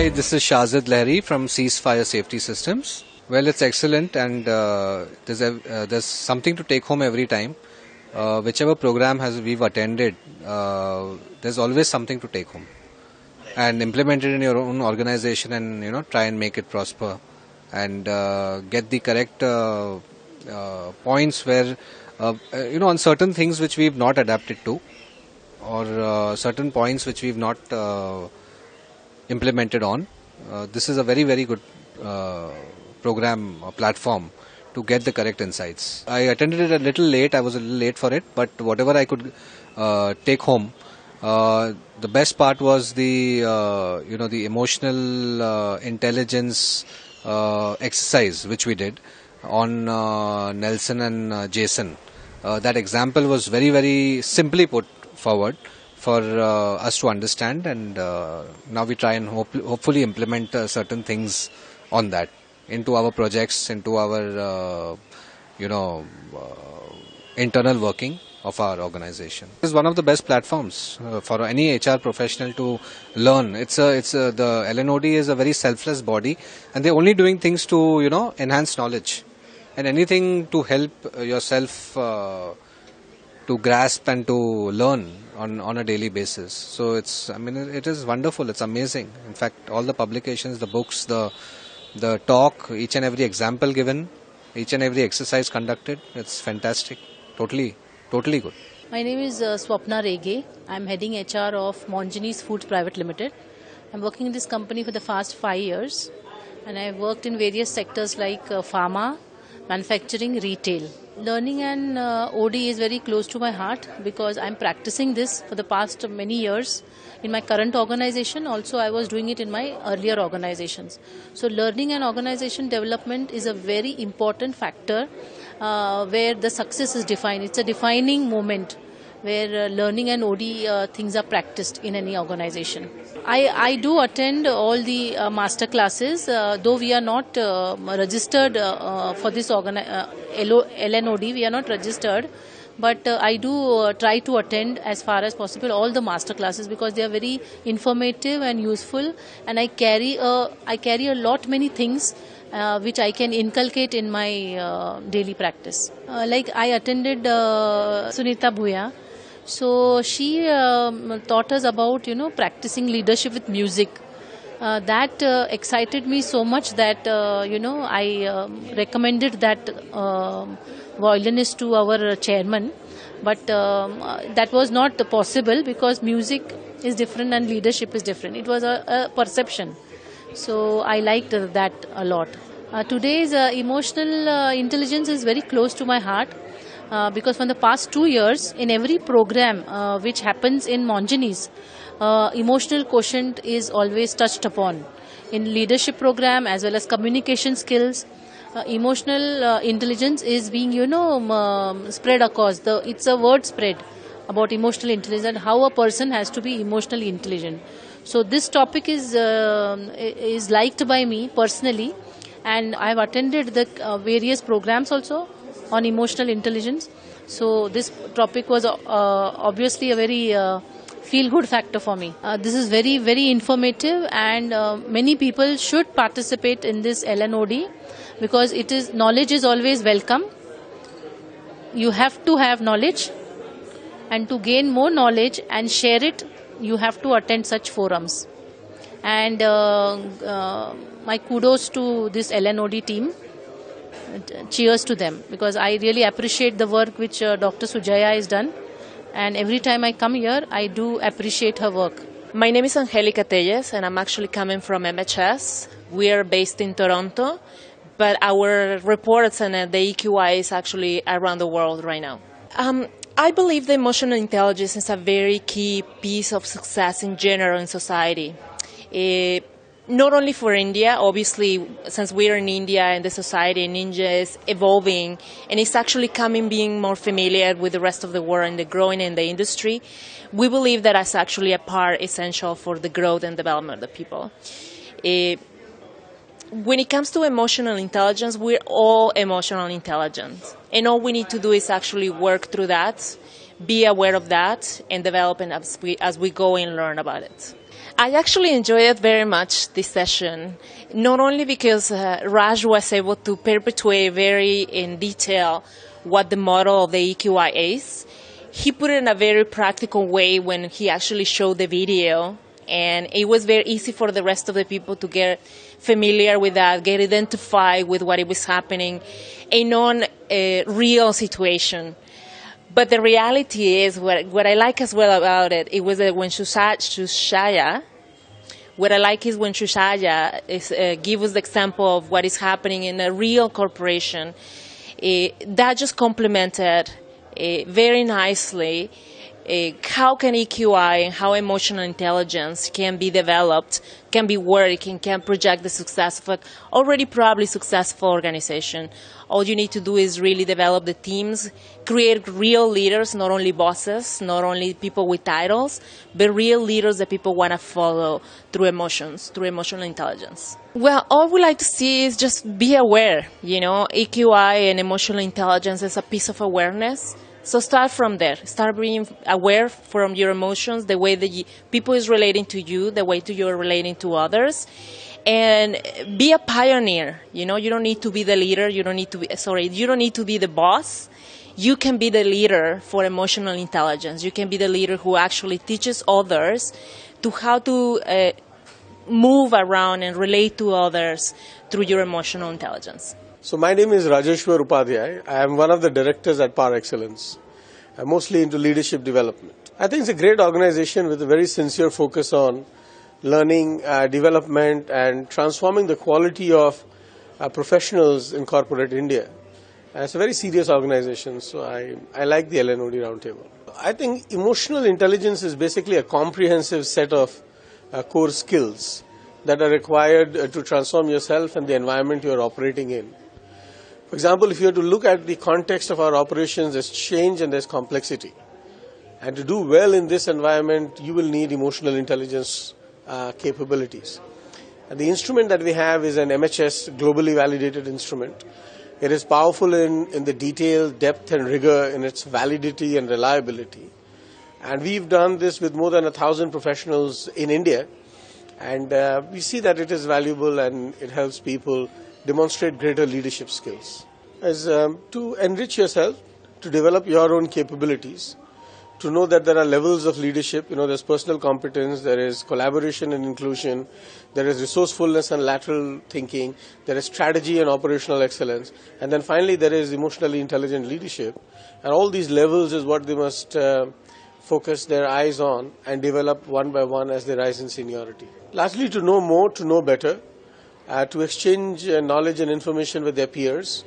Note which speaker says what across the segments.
Speaker 1: Hi, this is Shazid Lahiri from Cease Fire Safety Systems. Well, it's excellent, and there's something to take home every time. Whichever program we've attended, there's always something to take home and implement it in your own organization, and try and make it prosper, and get the correct points where on certain things which we've not adapted to, or certain points which we've not implemented on. This is a very, very good program or platform to get the correct insights. I attended it a little late. I was a little late for it, but whatever I could take home, the best part was the the emotional intelligence exercise which we did on Nelson and Jason. That example was very, very simply put forward for us to understand, and now we try and hopefully implement certain things on that into our projects, into our internal working of our organization. This is one of the best platforms for any HR professional to learn. The LNOD is a very selfless body, and they're only doing things to enhance knowledge, and anything to help yourself to grasp and to learn on a daily basis. So it is wonderful. It's amazing. In fact, all the publications, the books, the talk, each and every example given, each and every exercise conducted, it's fantastic. Totally good.
Speaker 2: My name is Swapna Rege. I'm heading HR of Monjini's Foods Private Limited. I'm working in this company for the past 5 years, and I've worked in various sectors like pharma, manufacturing, retail. Learning and OD is very close to my heart because I'm practicing this for the past many years in my current organization. Also, I was doing it in my earlier organizations. So learning and organization development is a very important factor where the success is defined. It's a defining moment where learning and OD things are practiced in any organization. I do attend all the master classes, though we are not registered for this LNOD, we are not registered, but I do try to attend as far as possible all the master classes because they are very informative and useful, and I carry a lot many things which I can inculcate in my daily practice. Like I attended Sunita Bhuya. So she taught us about practicing leadership with music. That excited me so much that I recommended that violinist to our chairman, but that was not possible because music is different and leadership is different. It was a perception. So I liked that a lot. Today's emotional intelligence is very close to my heart. Because from the past 2 years, in every program which happens in Monjini's, emotional quotient is always touched upon. In leadership program as well as communication skills, emotional intelligence is being spread across. It's a word spread about emotional intelligence and how a person has to be emotionally intelligent. So this topic is liked by me personally, and I've attended the various programs also on emotional intelligence. So this topic was obviously a very feel-good factor for me. This is very, very informative, and many people should participate in this LNOD because knowledge is always welcome. You have to have knowledge, and to gain more knowledge and share it, you have to attend such forums. And my kudos to this LNOD team. Cheers to them because I really appreciate the work which Dr. Sujaya has done, and every time I come here I do appreciate her work.
Speaker 3: My name is Angelica Telles, and I'm actually coming from MHS. We are based in Toronto, but our reports and the EQI is actually around the world right now. I believe the emotional intelligence is a very key piece of success in general in society. Not only for India, obviously, since we're in India and the society in India is evolving and it's actually being more familiar with the rest of the world and the growing in the industry, we believe that that's actually a part essential for the growth and development of the people. When it comes to emotional intelligence, we're all emotional intelligent. And all we need to do is actually work through that, be aware of that, and develop it as we go and learn about it. I actually enjoyed very much this session, not only because Raj was able to perpetuate very in detail what the model of the EQI is. He put it in a very practical way when he actually showed the video, and it was very easy for the rest of the people to get familiar with that, get identified with what it was happening, a non-real situation. But the reality is, what I like as well about it, it was that when Shushaya, what I like is when Shushaya give us the example of what is happening in a real corporation, that just complemented very nicely how can EQI and how emotional intelligence can be developed, can be worked, and can project the success of an already probably successful organization. All you need to do is really develop the teams, create real leaders, not only bosses, not only people with titles, but real leaders that people want to follow through emotions, through emotional intelligence. Well, all we like to see is just be aware. EQI and emotional intelligence is a piece of awareness. So start from there. Start being aware from your emotions, the way that people is relating to you, the way you're relating to others, and be a pioneer. You don't need to be the leader. You don't need to be the boss. You can be the leader for emotional intelligence. You can be the leader who actually teaches others to how to move around and relate to others through your emotional intelligence.
Speaker 4: So my name is Rajeshwar Upadhyay. I am one of the directors at Par Excellence. I'm mostly into leadership development. I think it's a great organization with a very sincere focus on learning, development, and transforming the quality of professionals in corporate India. It's a very serious organization, so I like the LNOD Roundtable. I think emotional intelligence is basically a comprehensive set of core skills that are required to transform yourself and the environment you're operating in. For example, if you have to look at the context of our operations, there's change and there's complexity. And to do well in this environment, you will need emotional intelligence capabilities. And the instrument that we have is an MHS globally validated instrument. It is powerful in the detail, depth and rigor in its validity and reliability. And we've done this with more than 1,000 professionals in India. And we see that it is valuable and it helps people demonstrate greater leadership skills. As to enrich yourself, to develop your own capabilities, to know that there are levels of leadership. There's personal competence, there is collaboration and inclusion, there is resourcefulness and lateral thinking, there is strategy and operational excellence, and then finally there is emotionally intelligent leadership. And all these levels is what they must focus their eyes on and develop one by one as they rise in seniority. Lastly, to know more, to know better, to exchange knowledge and information with their peers,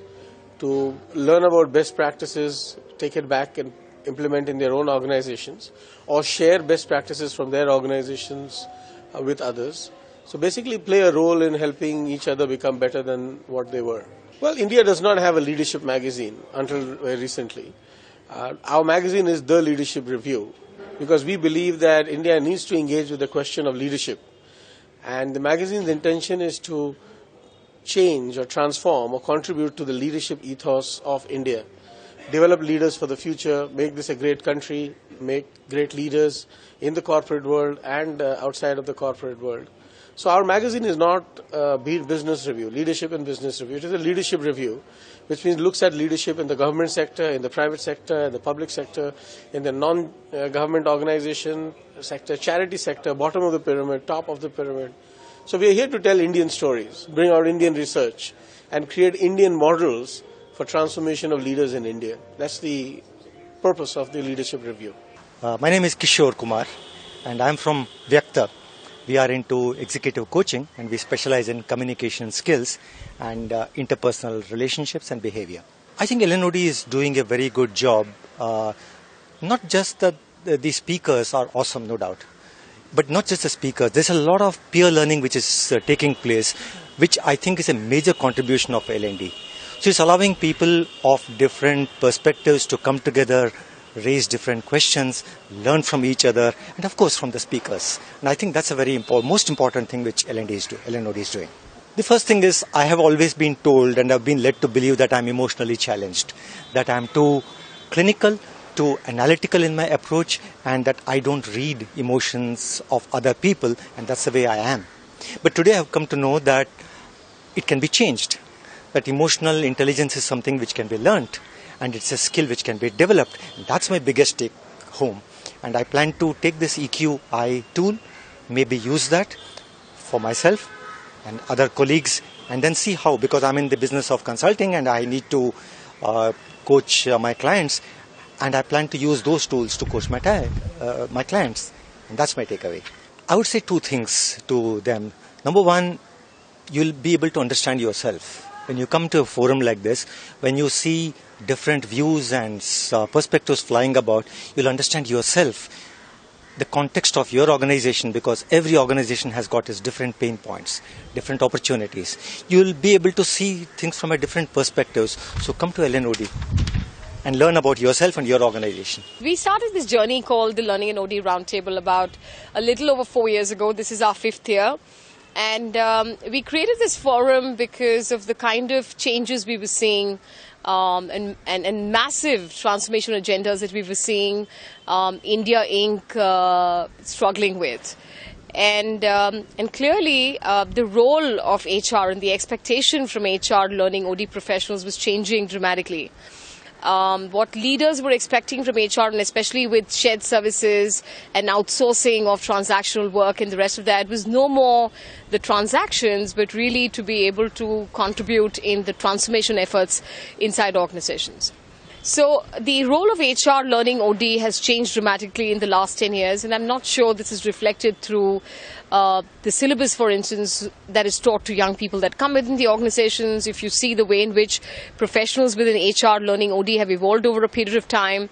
Speaker 4: to learn about best practices, take it back and implement in their own organizations, or share best practices from their organizations with others. So basically play a role in helping each other become better than what they were. Well, India does not have a leadership magazine until very recently. Our magazine is The Leadership Review, because we believe that India needs to engage with the question of leadership. And the magazine's intention is to change or transform or contribute to the leadership ethos of India. Develop leaders for the future, make this a great country, make great leaders in the corporate world and outside of the corporate world. So our magazine is not a business review, leadership and business review. It is a leadership review, which means looks at leadership in the government sector, in the private sector, in the public sector, in the non-government organization sector, charity sector, bottom of the pyramid, top of the pyramid. So we are here to tell Indian stories, bring out Indian research, and create Indian models for transformation of leaders in India. That's the purpose of the leadership review.
Speaker 5: My name is Kishore Kumar, and I'm from Vyakta. We are into executive coaching, and we specialize in communication skills and interpersonal relationships and behavior. I think LNOD is doing a very good job. Not just that the speakers are awesome, no doubt, but not just the speakers. There's a lot of peer learning which is taking place, which I think is a major contribution of LND. So it's allowing people of different perspectives to come together, raise different questions, learn from each other, and of course from the speakers. And I think that's a very most important thing which LNOD is doing. The first thing is, I have always been told and I've been led to believe that I'm emotionally challenged, that I'm too clinical, too analytical in my approach and that I don't read emotions of other people, and that's the way I am. But today I've come to know that it can be changed, that emotional intelligence is something which can be learnt and it's a skill which can be developed. And that's my biggest take home. And I plan to take this EQI tool, maybe use that for myself and other colleagues, and then see how, because I'm in the business of consulting and I need to coach my clients, and I plan to use those tools to coach my clients. And that's my takeaway. I would say two things to them. Number one, you'll be able to understand yourself. When you come to a forum like this, when you see different views and perspectives flying about, you'll understand yourself, the context of your organization, because every organization has got its different pain points, different opportunities. You'll be able to see things from a different perspectives. So come to LNOD and learn about yourself and your organization.
Speaker 6: We started this journey called the Learning and OD Roundtable about a little over 4 years ago. This is our 5th year. And we created this forum because of the kind of changes we were seeing and massive transformation agendas that we were seeing India Inc. Struggling with. And clearly the role of HR and the expectation from HR learning OD professionals was changing dramatically. What leaders were expecting from HR, and especially with shared services and outsourcing of transactional work and the rest of that, was no more the transactions, but really to be able to contribute in the transformation efforts inside organizations. So the role of HR learning OD has changed dramatically in the last 10 years, and I'm not sure this is reflected through the syllabus, for instance, that is taught to young people that come within the organizations. If you see the way in which professionals within HR learning OD have evolved over a period of time,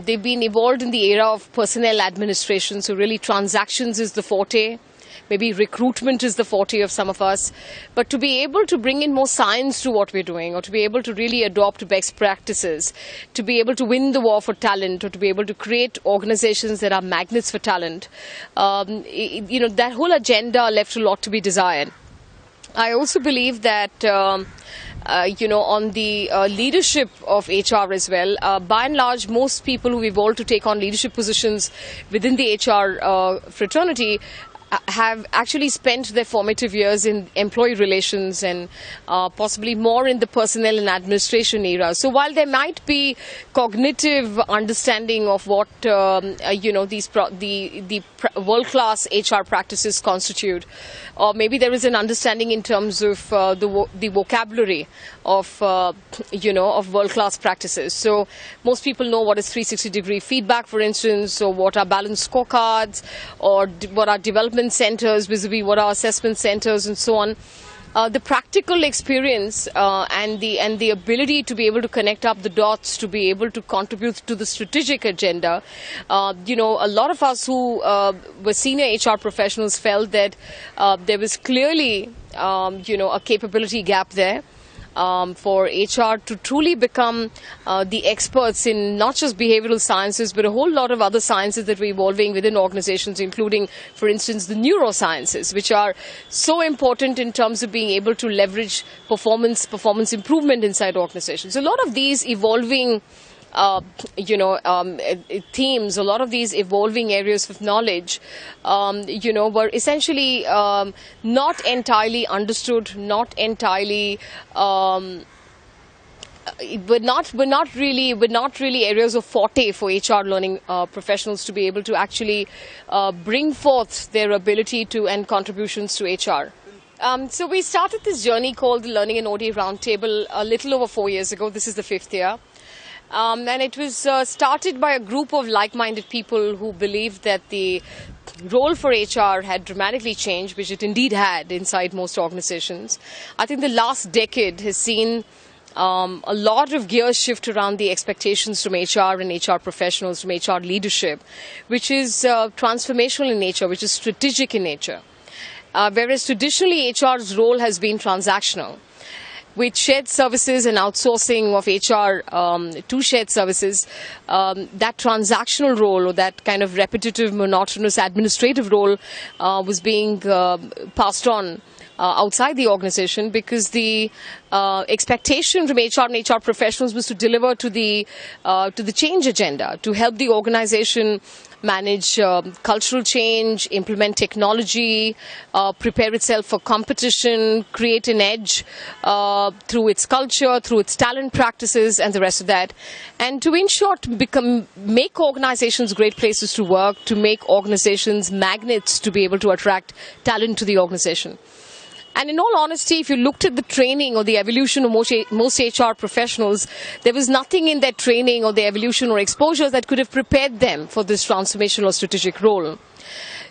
Speaker 6: they've been evolved in the era of personnel administration, so really transactions is the forte. Maybe recruitment is the forte of some of us. But to be able to bring in more science to what we're doing, or to be able to really adopt best practices, to be able to win the war for talent, or to be able to create organizations that are magnets for talent, that whole agenda left a lot to be desired. I also believe that on the leadership of HR as well, by and large, most people who evolved to take on leadership positions within the HR fraternity have actually spent their formative years in employee relations and possibly more in the personnel and administration era. So while there might be cognitive understanding of what the world-class HR practices constitute, or maybe there is an understanding in terms of the vocabulary of world-class practices. So most people know what is 360-degree feedback, for instance, or what are balanced scorecards, or what are development centers vis-a-vis what are assessment centers, and so on. The practical experience and the ability to be able to connect up the dots, to be able to contribute to the strategic agenda. A lot of us who were senior HR professionals felt that there was clearly a capability gap there. For HR to truly become the experts in not just behavioral sciences, but a whole lot of other sciences that were evolving within organizations, including, for instance, the neurosciences, which are so important in terms of being able to leverage performance improvement inside organizations. A lot of these evolving themes, a lot of these evolving areas of knowledge, were essentially not entirely understood, not entirely, were not really areas of forte for HR learning professionals to be able to actually bring forth their ability to and contributions to HR. So we started this journey called the Learning and OD Roundtable a little over 4 years ago. This is the 5th year. And it was started by a group of like-minded people who believed that the role for HR had dramatically changed, which it indeed had inside most organizations. I think the last decade has seen a lot of gears shift around the expectations from HR and HR professionals, from HR leadership, which is transformational in nature, which is strategic in nature. Whereas traditionally HR's role has been transactional. With shared services and outsourcing of HR to shared services, that transactional role, or that kind of repetitive, monotonous administrative role was being passed on outside the organization, because the expectation from HR and HR professionals was to deliver to the change agenda, to help the organization manage cultural change, implement technology, prepare itself for competition, create an edge through its culture, through its talent practices, and the rest of that. And to, in short, make organizations great places to work, to make organizations magnets to be able to attract talent to the organization. And in all honesty, if you looked at the training or the evolution of most HR professionals, there was nothing in their training or their evolution or exposure that could have prepared them for this transformational or strategic role.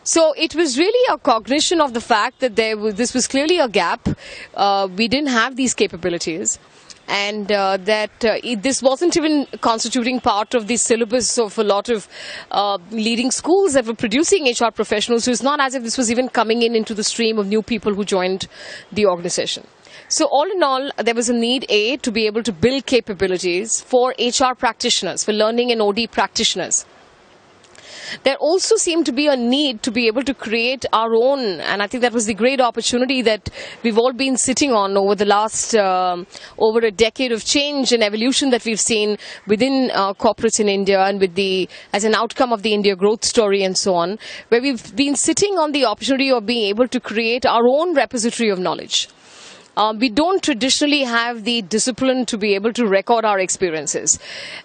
Speaker 6: So it was really a cognition of the fact that this was clearly a gap. We didn't have these capabilities. And this wasn't even constituting part of the syllabus of a lot of leading schools that were producing HR professionals. So it's not as if this was even coming into the stream of new people who joined the organization. So all in all, there was a need, to be able to build capabilities for HR practitioners, for learning and OD practitioners. There also seemed to be a need to be able to create our own, and I think that was the great opportunity that we've all been sitting on over the last, over a decade of change and evolution that we've seen within corporates in India, and as an outcome of the India growth story and so on, where we've been sitting on the opportunity of being able to create our own repository of knowledge. We don't traditionally have the discipline to be able to record our experiences.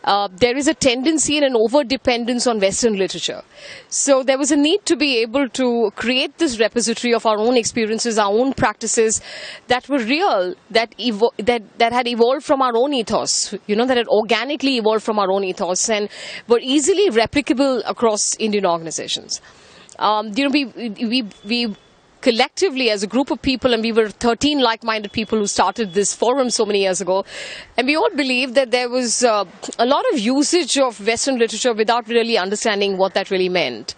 Speaker 6: There is a tendency and an over-dependence on Western literature. So there was a need to be able to create this repository of our own experiences, our own practices that were real, that had evolved from our own ethos, that had organically evolved from our own ethos and were easily replicable across Indian organizations. We collectively, as a group of people, and we were 13 like-minded people who started this forum so many years ago, and we all believed that there was a lot of usage of Western literature without really understanding what that really meant,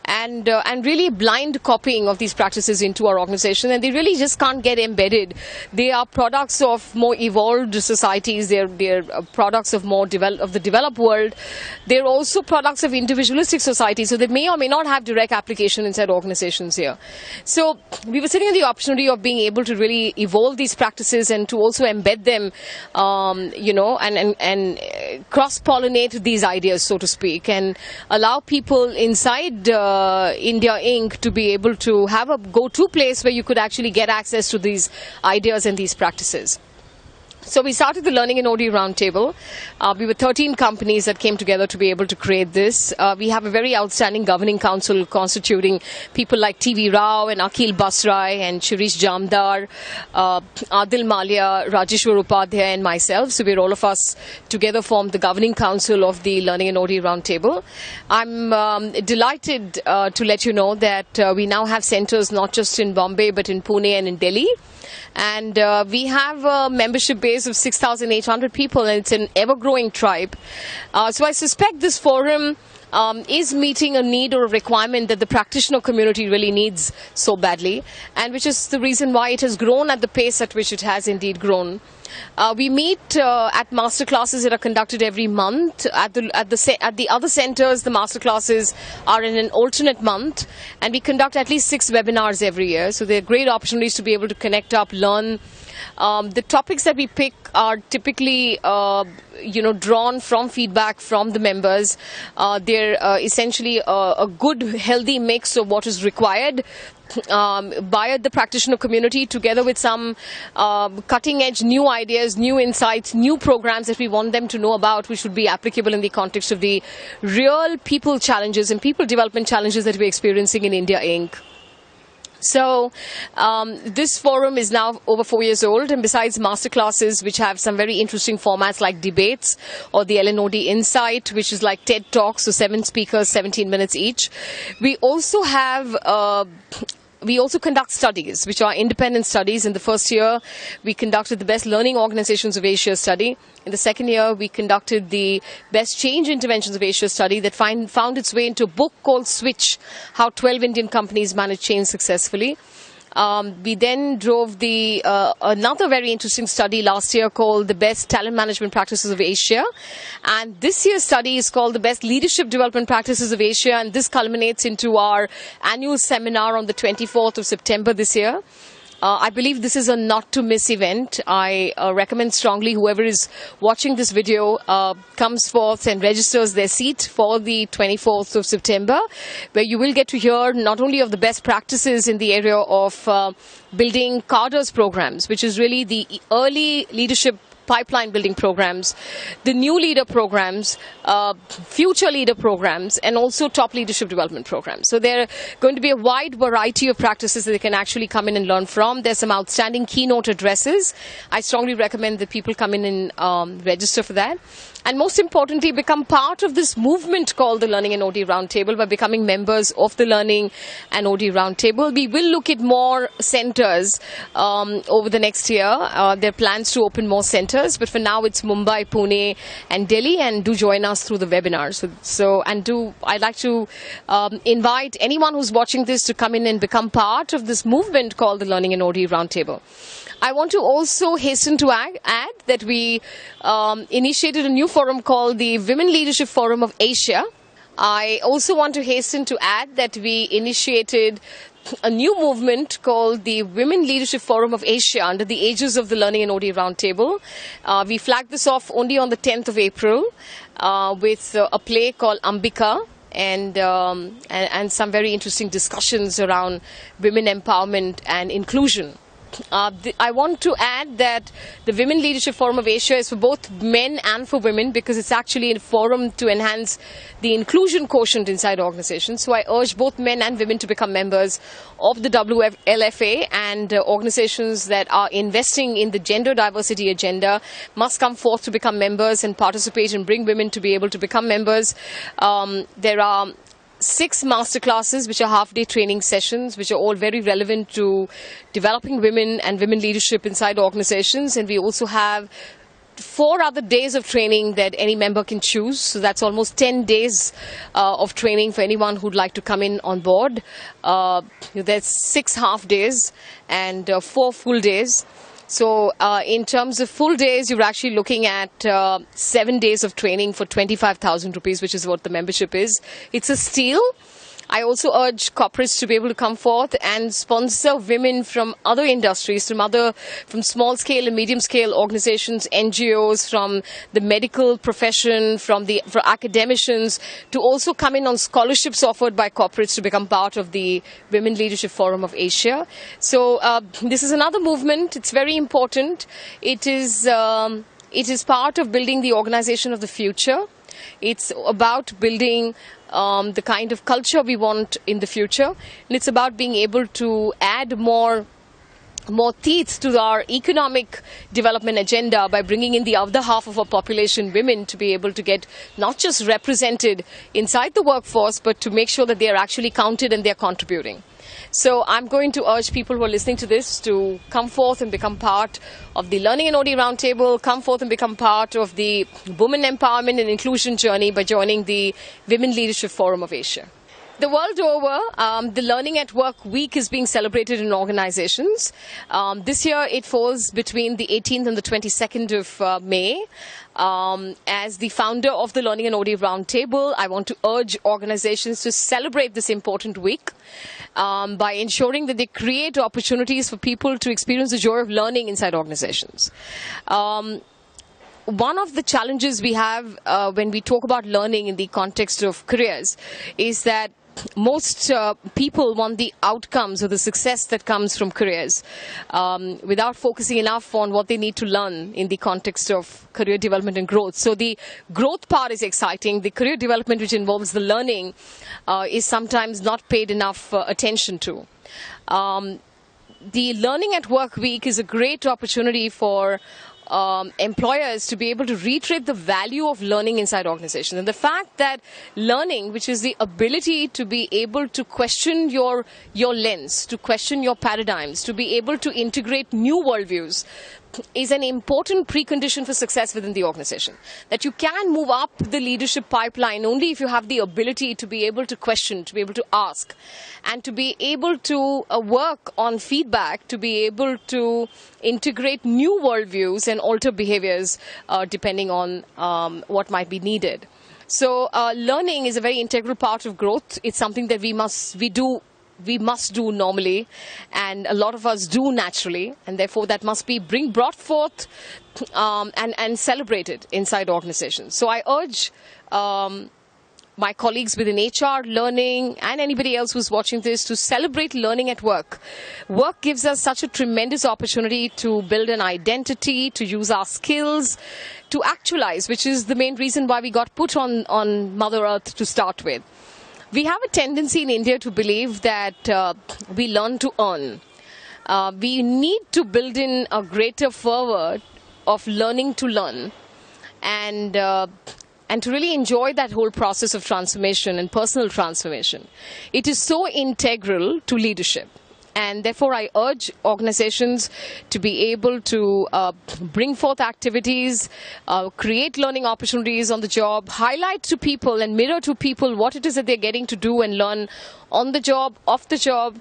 Speaker 6: and really blind copying of these practices into our organization, and they really just can't get embedded. They are products of more evolved societies. They're products of the developed world. They're also products of individualistic societies, so they may or may not have direct application inside organizations here. So we were sitting on the opportunity of being able to really evolve these practices and to also embed them, and cross-pollinate these ideas, so to speak, and allow people inside India Inc. to be able to have a go-to place where you could actually get access to these ideas and these practices. So we started the Learning and OD Roundtable. We were 13 companies that came together to be able to create this. We have a very outstanding governing council constituting people like T.V. Rao and Akhil Basrai and Shirish Jamdar, Adil Malia, Rajeshwar Upadhyay and myself. So we're all of us together formed the governing council of the Learning and OD Roundtable. I'm delighted to let you know that we now have centers not just in Bombay but in Pune and in Delhi. And we have a membership base of 6,800 people, and it's an ever-growing tribe. So I suspect this forum is meeting a need or a requirement that the practitioner community really needs so badly, and which is the reason why it has grown at the pace at which it has indeed grown. We meet at master classes that are conducted every month. At the other centers, the master classes are in an alternate month, and we conduct at least 6 webinars every year. So they're great opportunities to be able to connect up, learn. The topics that we pick are typically, drawn from feedback from the members. They're essentially a good, healthy mix of what is required by the practitioner community, together with some cutting-edge new ideas, new insights, new programs that we want them to know about, which would be applicable in the context of the real people challenges and people development challenges that we're experiencing in India Inc. So this forum is now over 4 years old, and besides masterclasses, which have some very interesting formats like debates or the LNOD Insight, which is like TED Talks, so 7 speakers, 17 minutes each, we also have we also conduct studies, which are independent studies. In the first year, we conducted the Best Learning Organizations of Asia study. In the second year, we conducted the Best Change Interventions of Asia study that found its way into a book called Switch, How 12 Indian Companies Manage Change Successfully. We then drove another very interesting study last year called the Best Talent Management Practices of Asia. And this year's study is called the Best Leadership Development Practices of Asia. And this culminates into our annual seminar on the 24th of September this year. I believe this is a not to miss event. I recommend strongly whoever is watching this video comes forth and registers their seat for the 24th of September, where you will get to hear not only of the best practices in the area of building cadres programs, which is really the early leadership pipeline building programs, the new leader programs, future leader programs, and also top leadership development programs. So there are going to be a wide variety of practices that they can actually come in and learn from. There's some outstanding keynote addresses. I strongly recommend that people come in and register for that. And most importantly, become part of this movement called the Learning and OD Roundtable by becoming members of the Learning and OD Roundtable. We will look at more centers over the next year. There are plans to open more centers, but for now it's Mumbai, Pune and Delhi, and do join us through the webinar. I'd like to invite anyone who's watching this to come in and become part of this movement called the Learning and OD Roundtable. I want to also hasten to add that we initiated a new forum called the Women Leadership Forum of Asia. I also want to hasten to add that we initiated a new movement called the Women Leadership Forum of Asia under the aegis of the Learning and OD Roundtable. We flagged this off only on the 10th of April with a play called Ambika. And some very interesting discussions around women empowerment and inclusion. I want to add that the Women Leadership Forum of Asia is for both men and for women, because it's actually a forum to enhance the inclusion quotient inside organizations. So I urge both men and women to become members of the WLFA, and organizations that are investing in the gender diversity agenda must come forth to become members and participate and bring women to be able to become members. There are 6 masterclasses, which are half-day training sessions, which are all very relevant to developing women and women leadership inside organizations. And we also have 4 other days of training that any member can choose. So that's almost 10 days of training for anyone who'd like to come in on board. There's 6 half days and 4 full days. So in terms of full days, you're actually looking at 7 days of training for 25,000 rupees, which is what the membership is. It's a steal. I also urge corporates to be able to come forth and sponsor women from other industries, from small scale and medium scale organizations, NGOs, from the medical profession, for academicians, to also come in on scholarships offered by corporates to become part of the Women Leadership Forum of Asia. So this is another movement. It's very important. It is part of building the organization of the future. It's about building the kind of culture we want in the future, and it's about being able to add more teeth to our economic development agenda by bringing in the other half of our population, women, to be able to get not just represented inside the workforce, but to make sure that they are actually counted and they are contributing. So I'm going to urge people who are listening to this to come forth and become part of the Learning and OD Roundtable, come forth and become part of the women empowerment and inclusion journey by joining the Women Leadership Forum of Asia. The world over, the Learning at Work Week is being celebrated in organizations. This year it falls between the 18th and the 22nd of May. As the founder of the Learning and OD Roundtable, I want to urge organizations to celebrate this important week by ensuring that they create opportunities for people to experience the joy of learning inside organizations. One of the challenges we have when we talk about learning in the context of careers is that most people want the outcomes or the success that comes from careers without focusing enough on what they need to learn in the context of career development and growth. So the growth part is exciting. The career development, which involves the learning, is sometimes not paid enough attention to. The Learning at Work Week is a great opportunity for employers to be able to reiterate the value of learning inside organizations, and the fact that learning, which is the ability to be able to question your lens, to question your paradigms, to be able to integrate new worldviews, is an important precondition for success within the organization. That you can move up the leadership pipeline only if you have the ability to be able to question, to be able to ask, and to be able to work on feedback, to be able to integrate new worldviews and alter behaviors depending on what might be needed. So learning is a very integral part of growth. It's something that we do we must do normally, and a lot of us do naturally, and therefore that must be brought forth and celebrated inside organizations. So I urge my colleagues within HR, learning, and anybody else who's watching this to celebrate learning at work. Work gives us such a tremendous opportunity to build an identity, to use our skills, to actualize, which is the main reason why we got put on Mother Earth to start with. We have a tendency in India to believe that we learn to earn. We need to build in a greater fervor of learning to learn, and to really enjoy that whole process of transformation and personal transformation. It is so integral to leadership. And therefore, I urge organizations to be able to bring forth activities, create learning opportunities on the job, highlight to people and mirror to people what it is that they're getting to do and learn on the job, off the job.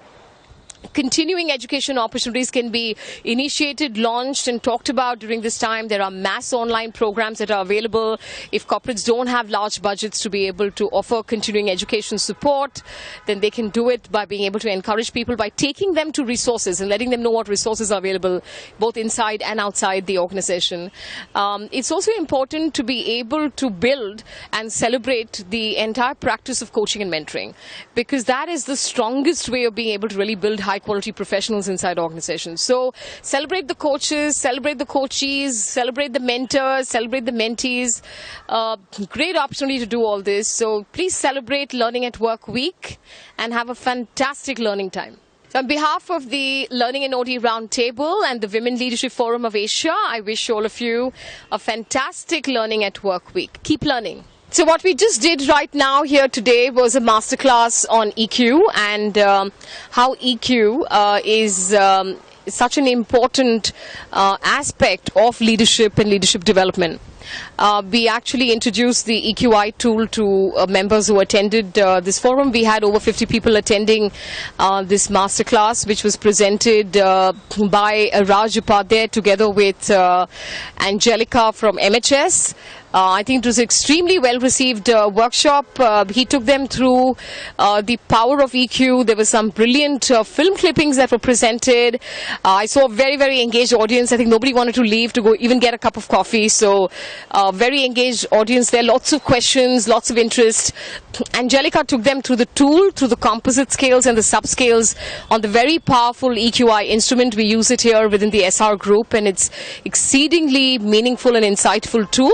Speaker 6: Continuing education opportunities can be initiated, launched, and talked about during this time. There are mass online programs that are available. If corporates don't have large budgets to be able to offer continuing education support, then they can do it by being able to encourage people by taking them to resources and letting them know what resources are available both inside and outside the organization. It's also important to be able to build and celebrate the entire practice of coaching and mentoring, because that is the strongest way of being able to really build high-quality professionals inside organizations. So celebrate the coaches, celebrate the coachees, celebrate the mentors, celebrate the mentees. Great opportunity to do all this. So please celebrate Learning at Work Week and have a fantastic learning time. So on behalf of the Learning and OD Roundtable and the Women Leadership Forum of Asia, I wish all of you a fantastic Learning at Work Week. Keep learning. So what we just did right now here today was a masterclass on EQ and how EQ is such an important aspect of leadership and leadership development. We actually introduced the EQI tool to members who attended this forum. We had over 50 people attending this masterclass, which was presented by Raj Upadhyay together with Angelica from MHS. I think it was an extremely well-received workshop. He took them through the power of EQ. There were some brilliant film clippings that were presented. I saw a very, very engaged audience. I think nobody wanted to leave to go even get a cup of coffee. So very engaged audience there. Lots of questions, lots of interest. Angelica took them through the tool, through the composite scales and the subscales on the very powerful EQI instrument. We use it here within the SR group, and it's exceedingly meaningful and insightful tool.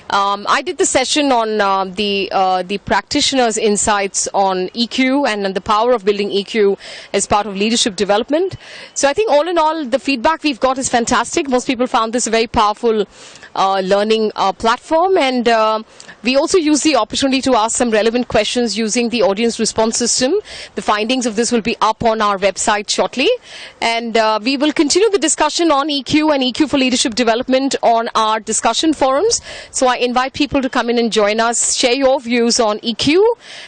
Speaker 6: I did the session on the practitioners' insights on EQ and the power of building EQ as part of leadership development. So I think all in all, the feedback we've got is fantastic. Most people found this a very powerful learning platform, and we also use the opportunity to ask some relevant questions using the audience response system. The findings of this will be up on our website shortly, and we will continue the discussion on EQ and EQ for leadership development on our discussion forums. So I invite people to come in and join us, share your views on EQ,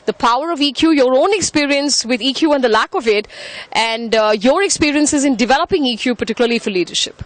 Speaker 6: the power of EQ, your own experience with EQ and the lack of it, and your experiences in developing EQ, particularly for leadership.